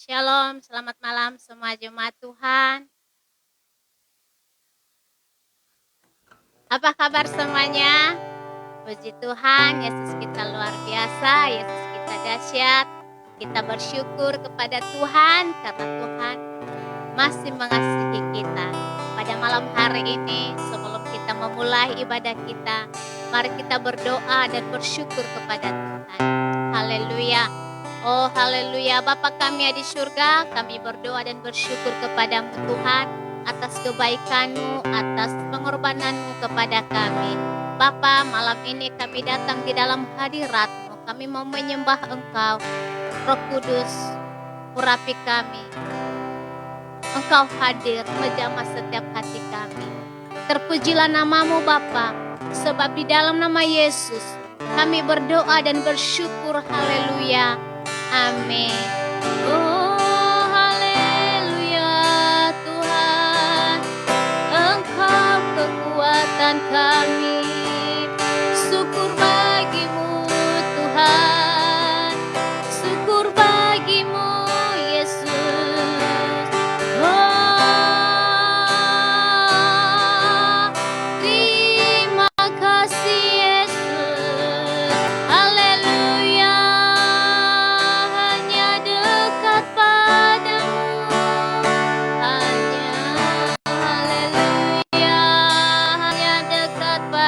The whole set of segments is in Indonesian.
Shalom, selamat malam semua jemaat Tuhan. Apa kabar semuanya? Puji Tuhan, Yesus kita luar biasa, Yesus kita dahsyat. Kita bersyukur kepada Tuhan karena Tuhan masih mengasihi kita. Pada malam hari ini, sebelum kita memulai ibadah kita, mari kita berdoa dan bersyukur kepada Tuhan. Haleluya. Oh haleluya, Bapa kami yang di surga, kami berdoa dan bersyukur kepadamu Tuhan atas kebaikan-Mu, atas pengorbanan-Mu kepada kami. Bapa, malam ini kami datang di dalam hadirat-Mu, kami mau menyembah Engkau. Roh Kudus, urapi kami. Engkau hadir menjamah setiap hati kami. Terpujilah namamu Bapa, sebab di dalam nama Yesus kami berdoa dan bersyukur. Haleluya. Amin. Oh haleluya Tuhan, Engkau kekuatan kami. Syukur bagimu Tuhan, syukur bagimu Yesus. Oh terima kasih Yesus. Haleluya, hanya dekat padamu. Hanya haleluya, hanya dekat padamu.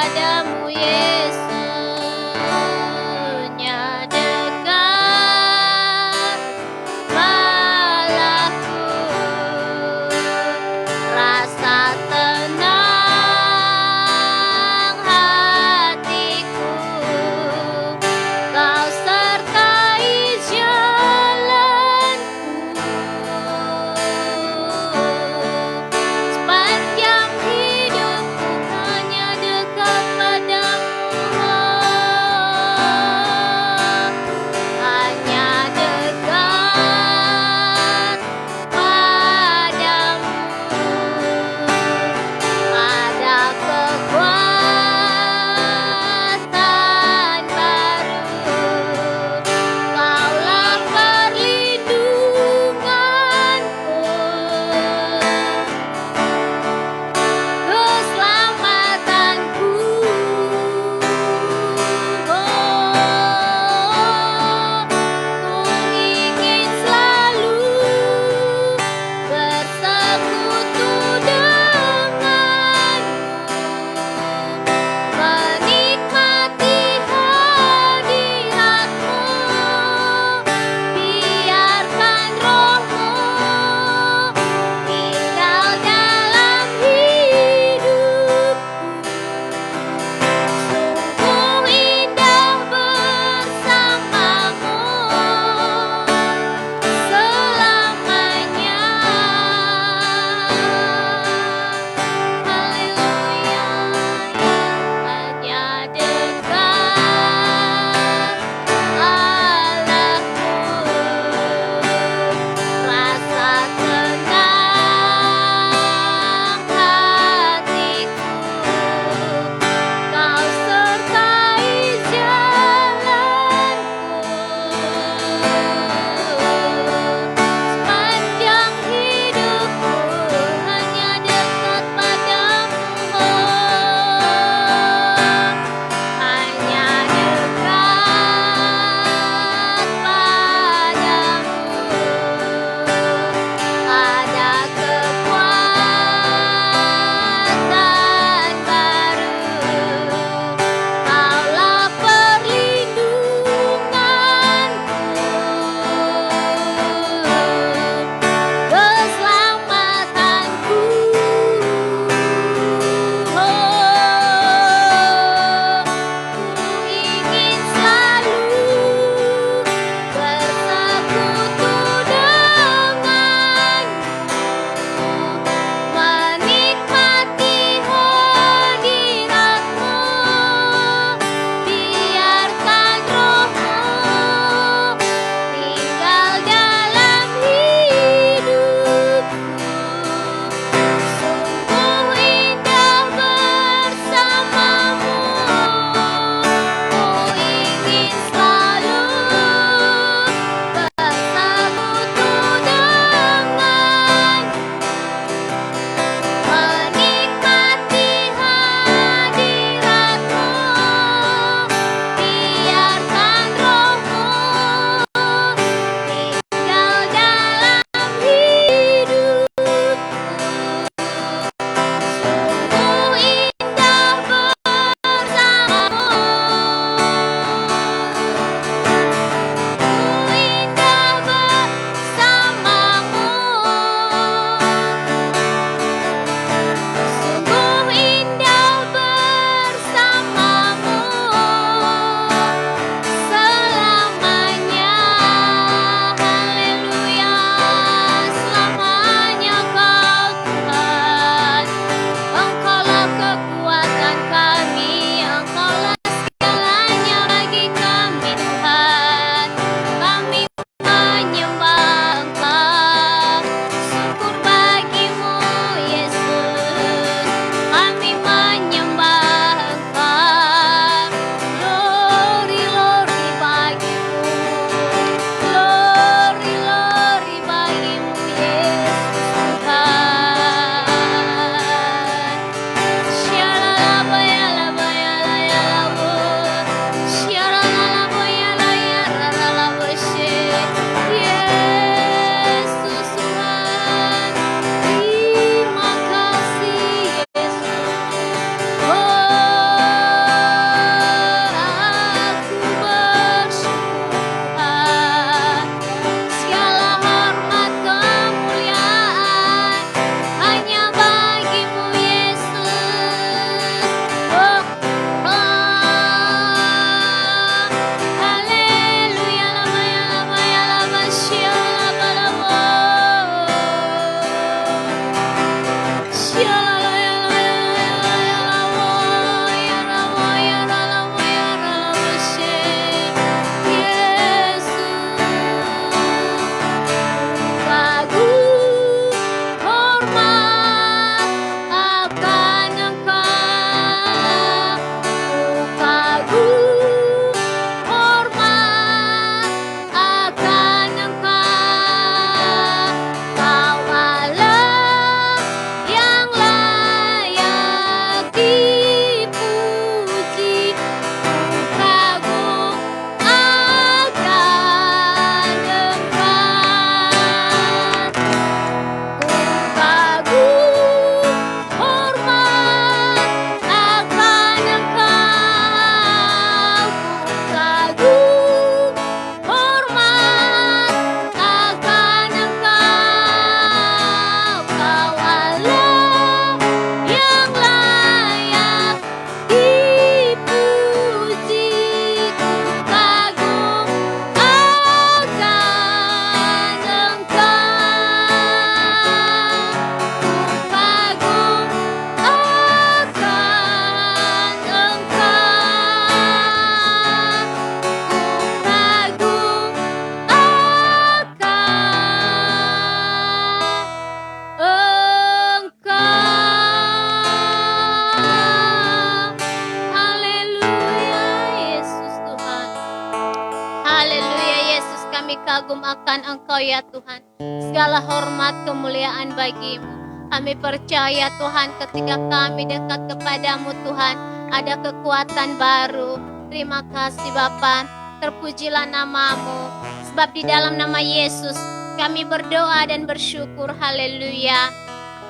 kami kagum akan Engkau ya Tuhan. Segala hormat kemuliaan bagimu. Kami percaya Tuhan ketika kami dekat kepadamu Tuhan, ada kekuatan baru. Terima kasih Bapa, terpujilah namamu. Sebab di dalam nama Yesus kami berdoa dan bersyukur. Haleluya.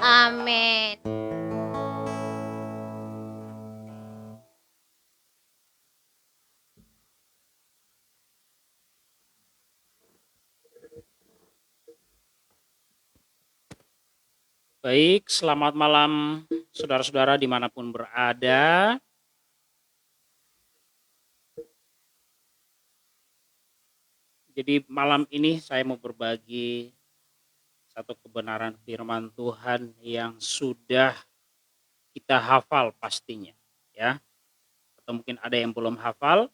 Amin. Baik, selamat malam saudara-saudara dimanapun berada. Jadi malam ini saya mau berbagi satu kebenaran firman Tuhan yang sudah kita hafal pastinya, ya. Atau mungkin ada yang belum hafal,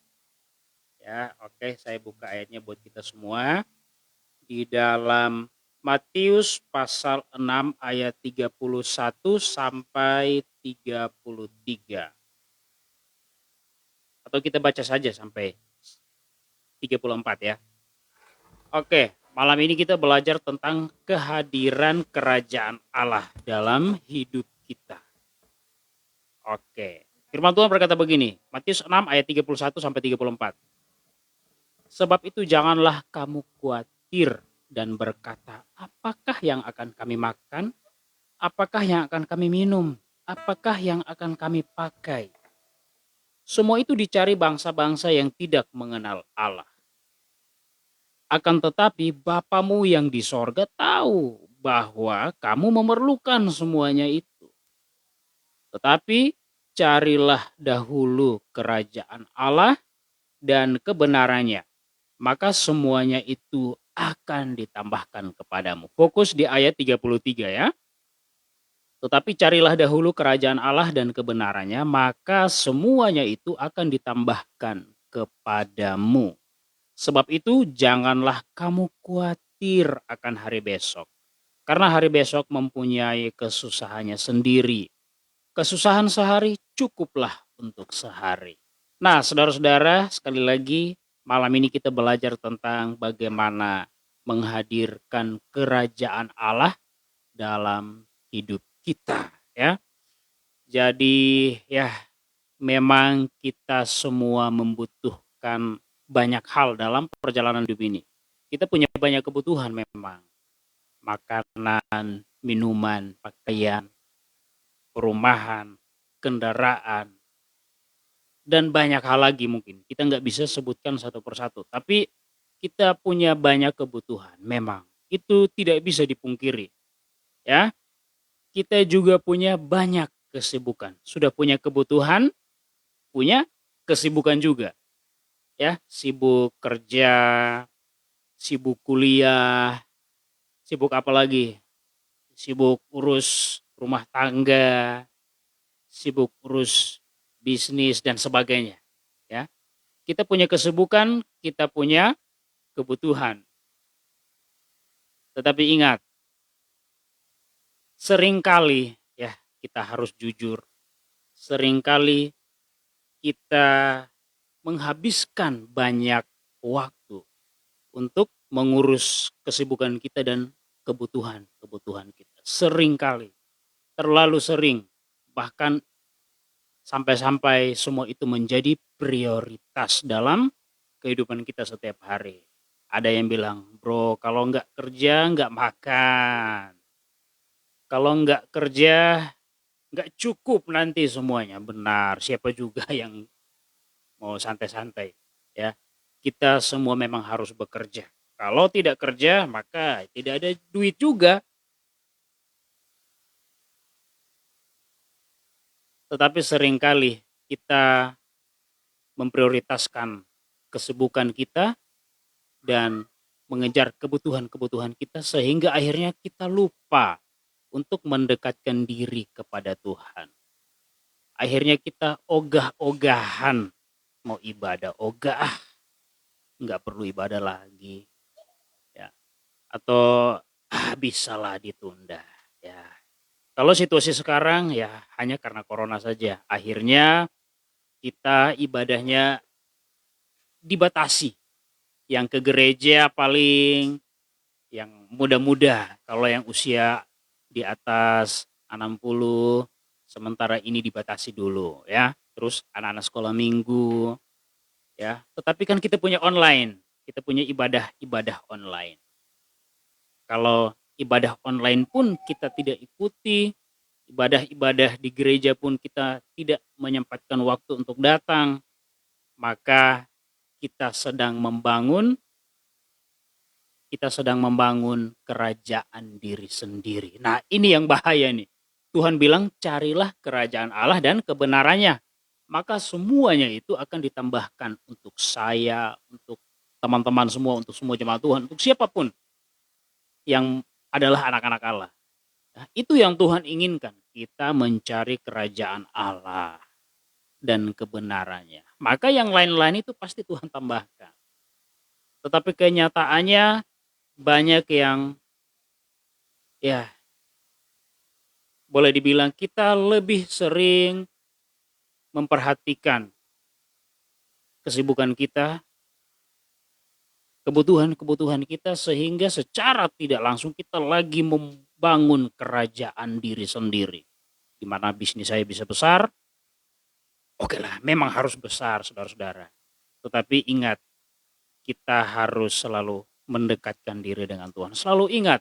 ya. Oke, saya buka ayatnya buat kita semua. Di dalam Matius pasal 6 ayat 31 sampai 33. Atau kita baca saja sampai 34 ya. Oke, malam ini kita belajar tentang kehadiran kerajaan Allah dalam hidup kita. Oke, firman Tuhan berkata begini, Matius 6 ayat 31 sampai 34. Sebab itu janganlah kamu khawatir dan berkata, apakah yang akan kami makan? Apakah yang akan kami minum? Apakah yang akan kami pakai? Semua itu dicari bangsa-bangsa yang tidak mengenal Allah. Akan tetapi Bapamu yang di sorga tahu bahwa kamu memerlukan semuanya itu. Tetapi carilah dahulu kerajaan Allah dan kebenarannya, maka semuanya itu akan ditambahkan kepadamu. Fokus di ayat 33 ya. Tetapi carilah dahulu kerajaan Allah dan kebenarannya, maka semuanya itu akan ditambahkan kepadamu. Sebab itu janganlah kamu khawatir akan hari besok. Karena hari besok mempunyai kesusahannya sendiri. Kesusahan sehari cukuplah untuk sehari. Nah, saudara-saudara, sekali lagi malam ini kita belajar tentang bagaimana menghadirkan kerajaan Allah dalam hidup kita, ya. Jadi ya memang kita semua membutuhkan banyak hal dalam perjalanan hidup ini. Kita punya banyak kebutuhan memang. Makanan, minuman, pakaian, perumahan, kendaraan, dan banyak hal lagi mungkin. Kita nggak bisa sebutkan satu persatu. Tapi kita punya banyak kebutuhan memang. Itu tidak bisa dipungkiri. Ya, kita juga punya banyak kesibukan. Sudah punya kebutuhan, punya kesibukan juga. Ya, sibuk kerja, sibuk kuliah, sibuk apa lagi? Sibuk urus rumah tangga, sibuk urus bisnis dan sebagainya, ya. Kita punya kesibukan, kita punya kebutuhan. Tetapi ingat, seringkali ya kita harus jujur. Seringkali kita menghabiskan banyak waktu untuk mengurus kesibukan kita dan kebutuhan kita. Seringkali, terlalu sering, bahkan sampai-sampai semua itu menjadi prioritas dalam kehidupan kita setiap hari. Ada yang bilang, bro, kalau nggak kerja nggak makan. Kalau nggak kerja nggak cukup nanti semuanya. Benar, siapa juga yang mau santai-santai, ya. Kita semua memang harus bekerja. Kalau tidak kerja maka tidak ada duit juga. Tetapi seringkali kita memprioritaskan kesibukan kita dan mengejar kebutuhan-kebutuhan kita sehingga akhirnya kita lupa untuk mendekatkan diri kepada Tuhan. Akhirnya kita ogah-ogahan mau ibadah, ogah, nggak perlu ibadah lagi, ya. Atau bisalah ditunda, ya. Kalau situasi sekarang ya hanya karena corona saja. Akhirnya kita ibadahnya dibatasi, yang ke gereja paling yang muda-muda. Kalau yang usia di atas 60, sementara ini dibatasi dulu ya. Terus anak-anak sekolah minggu ya. Tetapi kan kita punya online, kita punya ibadah-ibadah online. Kalau ibadah online pun kita tidak ikuti, ibadah-ibadah di gereja pun kita tidak menyempatkan waktu untuk datang, maka kita sedang membangun kerajaan diri sendiri. Nah, ini yang bahaya nih. Tuhan bilang, carilah kerajaan Allah dan kebenarannya. Maka semuanya itu akan ditambahkan untuk saya, untuk teman-teman semua, untuk semua jemaat Tuhan, untuk siapapun yang adalah anak-anak Allah. Nah, itu yang Tuhan inginkan. Kita mencari kerajaan Allah dan kebenarannya. Maka yang lain-lain itu pasti Tuhan tambahkan. Tetapi kenyataannya banyak yang ya boleh dibilang kita lebih sering memperhatikan kesibukan kita, kebutuhan-kebutuhan kita, sehingga secara tidak langsung kita lagi membangun kerajaan diri sendiri. Di mana bisnis saya bisa besar, oke lah, memang harus besar saudara-saudara. Tetapi ingat, kita harus selalu mendekatkan diri dengan Tuhan. Selalu ingat,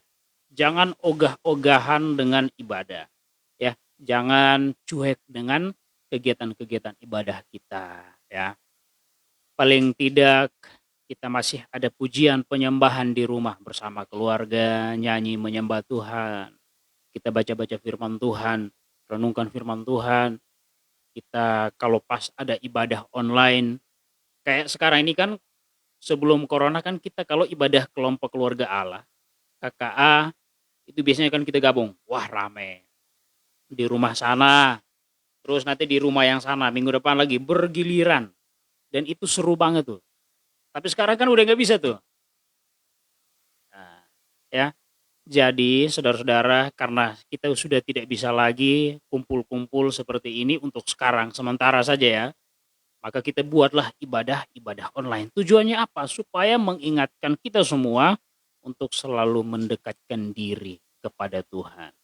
jangan ogah-ogahan dengan ibadah. Ya, jangan cuek dengan kegiatan-kegiatan ibadah kita, ya. Paling tidak kita masih ada pujian penyembahan di rumah bersama keluarga, nyanyi menyembah Tuhan. Kita baca-baca firman Tuhan, renungkan firman Tuhan. Kita kalau pas ada ibadah online, kayak sekarang ini kan sebelum corona kan kita kalau ibadah kelompok keluarga Allah, KKA, itu biasanya kan kita gabung. Wah, rame. Di rumah sana, terus nanti di rumah yang sana, minggu depan lagi bergiliran. Dan itu seru banget tuh. Tapi sekarang kan udah nggak bisa tuh. Nah, ya. Jadi saudara-saudara, karena kita sudah tidak bisa lagi kumpul-kumpul seperti ini untuk sekarang, sementara saja ya, maka kita buatlah ibadah-ibadah online. Tujuannya apa? Supaya mengingatkan kita semua untuk selalu mendekatkan diri kepada Tuhan.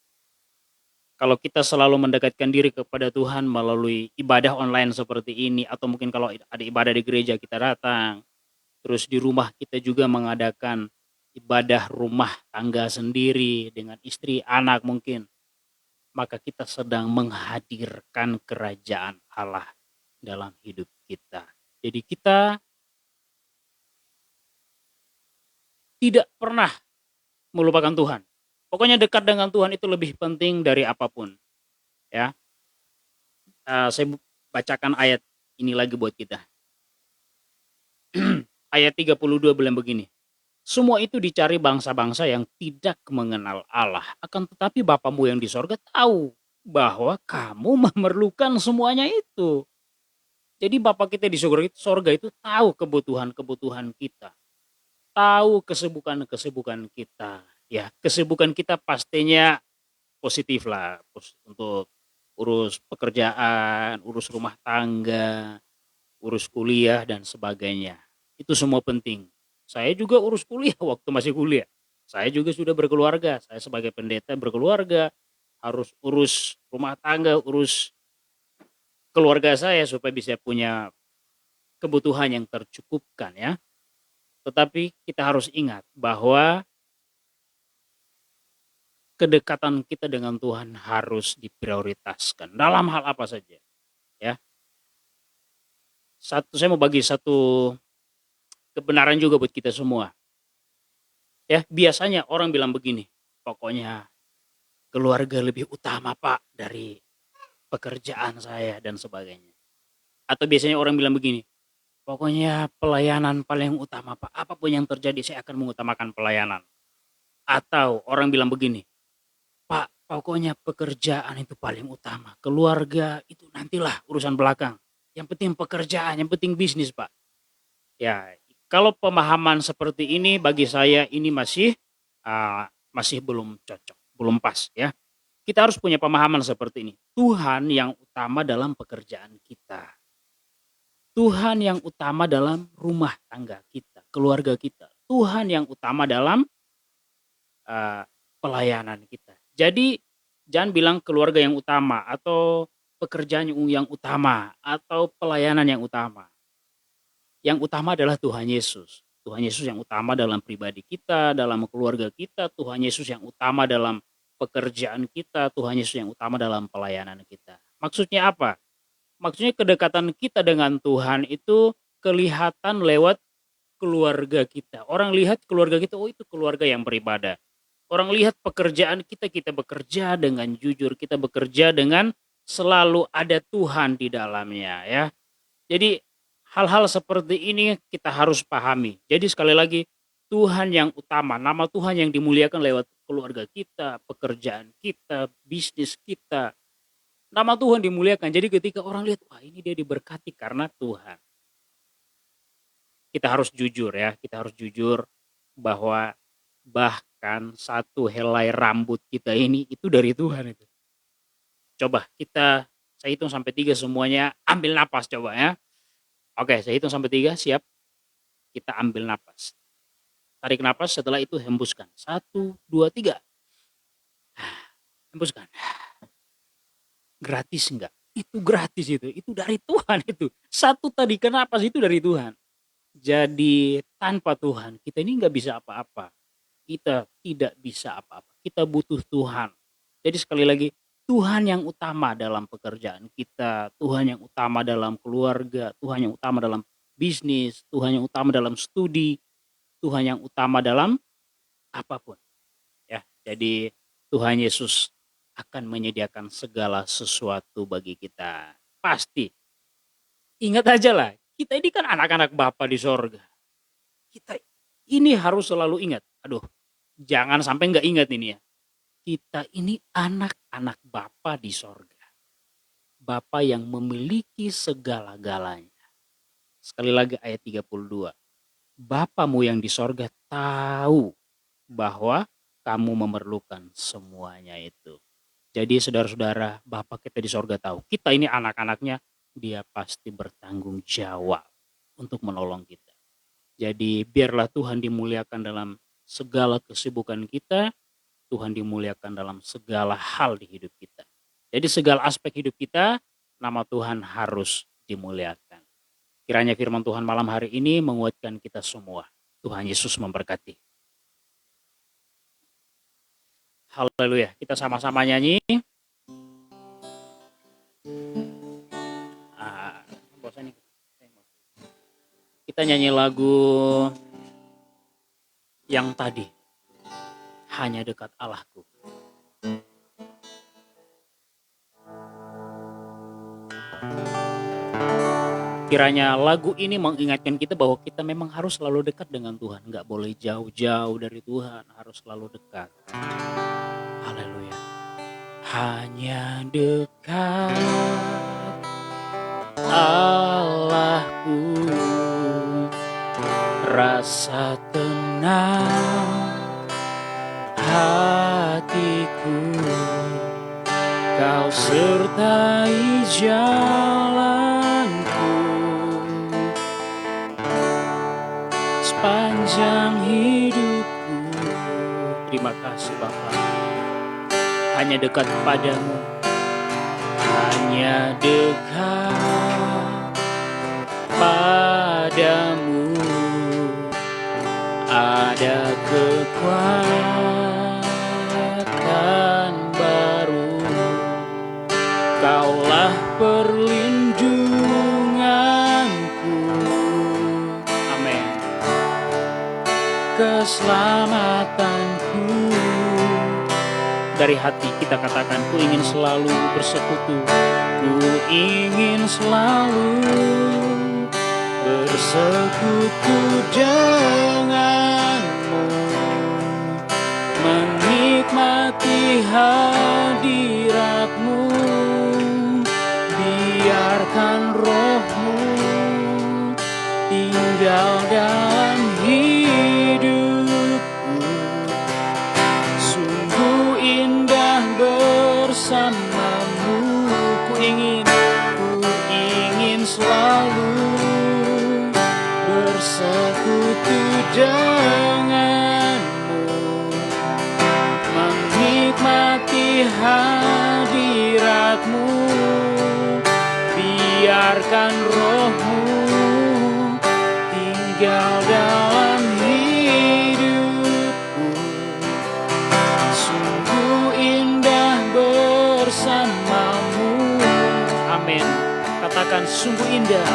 Kalau kita selalu mendekatkan diri kepada Tuhan melalui ibadah online seperti ini, atau mungkin kalau ada ibadah di gereja kita datang, terus di rumah kita juga mengadakan ibadah rumah tangga sendiri dengan istri, anak mungkin, maka kita sedang menghadirkan kerajaan Allah dalam hidup kita. Jadi kita tidak pernah melupakan Tuhan. Pokoknya dekat dengan Tuhan itu lebih penting dari apapun. Ya, saya bacakan ayat ini lagi buat kita. Ayat 32 bilang begini. Semua itu dicari bangsa-bangsa yang tidak mengenal Allah. Akan tetapi Bapamu yang di sorga tahu bahwa kamu memerlukan semuanya itu. Jadi Bapa kita di sorga itu tahu kebutuhan-kebutuhan kita. Tahu kesibukan-kesibukan kita. Ya, kesibukan kita pastinya positif lah. Untuk urus pekerjaan, urus rumah tangga, urus kuliah dan sebagainya. Itu semua penting. Saya juga urus kuliah waktu masih kuliah. Saya juga sudah berkeluarga. Saya sebagai pendeta berkeluarga, harus urus rumah tangga, urus keluarga saya supaya bisa punya kebutuhan yang tercukupkan ya. Tetapi kita harus ingat bahwa kedekatan kita dengan Tuhan harus diprioritaskan dalam hal apa saja ya. Saya mau bagi satu kebenaran juga buat kita semua. Ya, biasanya orang bilang begini, pokoknya keluarga lebih utama Pak dari pekerjaan saya dan sebagainya. Atau biasanya orang bilang begini, pokoknya pelayanan paling utama Pak, apapun yang terjadi saya akan mengutamakan pelayanan. Atau orang bilang begini, Pak pokoknya pekerjaan itu paling utama, keluarga itu nantilah urusan belakang. Yang penting pekerjaan, yang penting bisnis Pak. Ya, kalau pemahaman seperti ini bagi saya ini masih belum cocok, belum pas ya. Kita harus punya pemahaman seperti ini. Tuhan yang utama dalam pekerjaan kita. Tuhan yang utama dalam rumah tangga kita, keluarga kita. Tuhan yang utama dalam eh, pelayanan kita. Jadi jangan bilang keluarga yang utama atau pekerjaan yang utama atau pelayanan yang utama. Yang utama adalah Tuhan Yesus. Tuhan Yesus yang utama dalam pribadi kita, dalam keluarga kita. Tuhan Yesus yang utama dalam pekerjaan kita. Tuhan Yesus yang utama dalam pelayanan kita. Maksudnya apa? Maksudnya kedekatan kita dengan Tuhan itu kelihatan lewat keluarga kita. Orang lihat keluarga kita, oh itu keluarga yang beribadah. Orang lihat pekerjaan kita, kita bekerja dengan jujur, kita bekerja dengan selalu ada Tuhan di dalamnya ya. Jadi hal-hal seperti ini kita harus pahami. Jadi sekali lagi, Tuhan yang utama, nama Tuhan yang dimuliakan lewat keluarga kita, pekerjaan kita, bisnis kita. Nama Tuhan dimuliakan. Jadi ketika orang lihat, wah ini dia diberkati karena Tuhan. Kita harus jujur ya, kita harus jujur bahwa bahkan satu helai rambut kita ini itu dari Tuhan itu. Coba saya hitung sampai 3 semuanya, ambil napas coba ya. Oke, saya hitung sampai 3, siap. Kita ambil napas. Tarik napas, setelah itu hembuskan. 1, 2, 3. Hembuskan. Gratis enggak? Itu gratis itu dari Tuhan itu. Satu tarikan napas itu dari Tuhan. Jadi tanpa Tuhan kita ini nggak bisa apa-apa. Kita tidak bisa apa-apa. Kita butuh Tuhan. Jadi sekali lagi, Tuhan yang utama dalam pekerjaan kita, Tuhan yang utama dalam keluarga, Tuhan yang utama dalam bisnis, Tuhan yang utama dalam studi, Tuhan yang utama dalam apapun. Ya, jadi Tuhan Yesus akan menyediakan segala sesuatu bagi kita. Pasti. Ingat aja lah, kita ini kan anak-anak Bapa di sorga. Kita ini harus selalu ingat. Aduh, jangan sampai nggak ingat ini ya. Kita ini anak-anak Bapa di sorga. Bapa yang memiliki segala-galanya. Sekali lagi ayat 32. Bapamu yang di sorga tahu bahwa kamu memerlukan semuanya itu. Jadi saudara-saudara, Bapa kita di sorga tahu. Kita ini anak-anaknya, dia pasti bertanggung jawab untuk menolong kita. Jadi biarlah Tuhan dimuliakan dalam segala kesibukan kita, Tuhan dimuliakan dalam segala hal di hidup kita. Jadi segala aspek hidup kita, nama Tuhan harus dimuliakan. Kiranya firman Tuhan malam hari ini menguatkan kita semua. Tuhan Yesus memberkati. Haleluya, kita sama-sama nyanyi. Kita nyanyi lagu yang tadi, hanya dekat Allahku. Kiranya lagu ini mengingatkan kita bahwa kita memang harus selalu dekat dengan Tuhan. Nggak boleh jauh-jauh dari Tuhan, harus selalu dekat. Haleluya. Hanya dekat Allahku, rasa tenang hatiku, kau sertai jalanku sepanjang hidupku. Terima kasih Bapa. Hanya dekat padamu, hanya dekat padamu, ada kekuatan baru. Kaulah perlindunganku, amin, keselamatanku. Dari hati kita katakan, ku ingin selalu bersekutu, ku ingin selalu bersekutu denganmu, menikmati hadiratmu, biarkan rohmu tinggal dalam hidupku. Sungguh indah bersamamu, ku ingin selalu hadirat-Mu, biarkan Roh-Mu tinggal dalam hidupku. Sungguh indah bersama-Mu. Amin. Katakan sungguh indah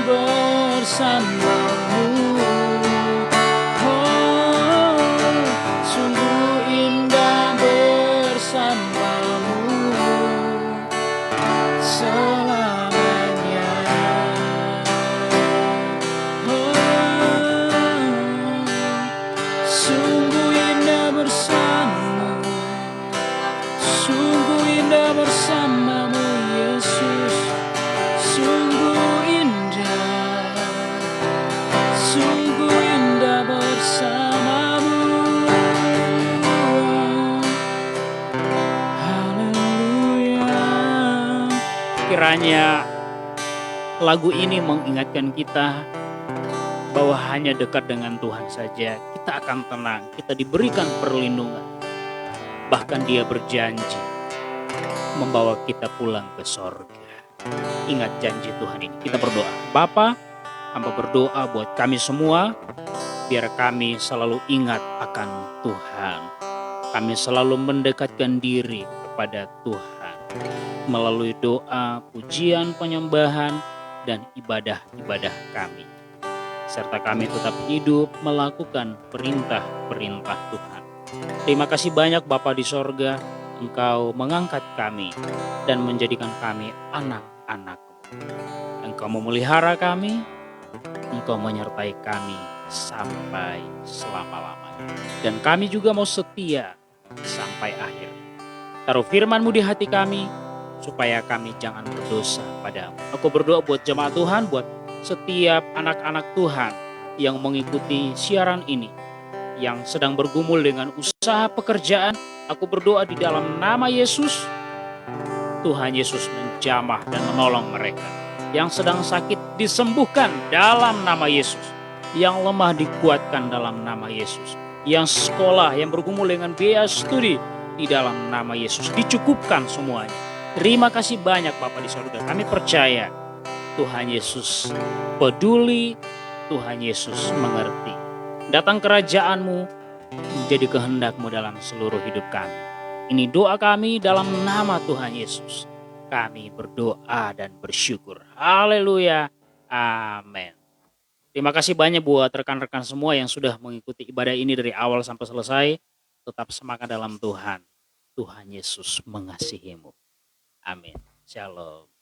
bersama-Mu. Oh, sungguh indah bersama-Mu selamanya. Oh, sungguh indah bersama-Mu, sungguh indah bersama-Mu Yesus, sungguh indah bersama-Mu. Haleluya. Kiranya lagu ini mengingatkan kita bahwa hanya dekat dengan Tuhan saja kita akan tenang, kita diberikan perlindungan. Bahkan Dia berjanji membawa kita pulang ke sorga. Ingat janji Tuhan ini. Kita berdoa. Bapa, hamba berdoa buat kami semua, biar kami selalu ingat akan Tuhan. Kami selalu mendekatkan diri kepada Tuhan melalui doa, pujian, penyembahan, dan ibadah-ibadah kami. Serta kami tetap hidup melakukan perintah-perintah Tuhan. Terima kasih banyak Bapa di sorga, Engkau mengangkat kami dan menjadikan kami anak-anak-Mu. Engkau memelihara kami, Engkau menyertai kami sampai selama-lamanya. Dan kami juga mau setia sampai akhir. Taruh firman-Mu di hati kami, supaya kami jangan berdosa padamu. Aku berdoa buat jemaat Tuhan, buat setiap anak-anak Tuhan yang mengikuti siaran ini, yang sedang bergumul dengan usaha pekerjaan. Aku berdoa di dalam nama Yesus, Tuhan Yesus menjamah dan menolong mereka. Yang sedang sakit disembuhkan dalam nama Yesus. Yang lemah dikuatkan dalam nama Yesus. Yang sekolah, yang bergumul dengan biaya studi, di dalam nama Yesus dicukupkan semuanya. Terima kasih banyak Bapa di surga. Kami percaya Tuhan Yesus peduli, Tuhan Yesus mengerti. Datang kerajaan-Mu, menjadi kehendak-Mu dalam seluruh hidup kami. Ini doa kami dalam nama Tuhan Yesus. Kami berdoa dan bersyukur. Haleluya. Amin. Terima kasih banyak buat rekan-rekan semua yang sudah mengikuti ibadah ini dari awal sampai selesai. Tetap semangat dalam Tuhan. Tuhan Yesus mengasihimu. Amin. Shalom.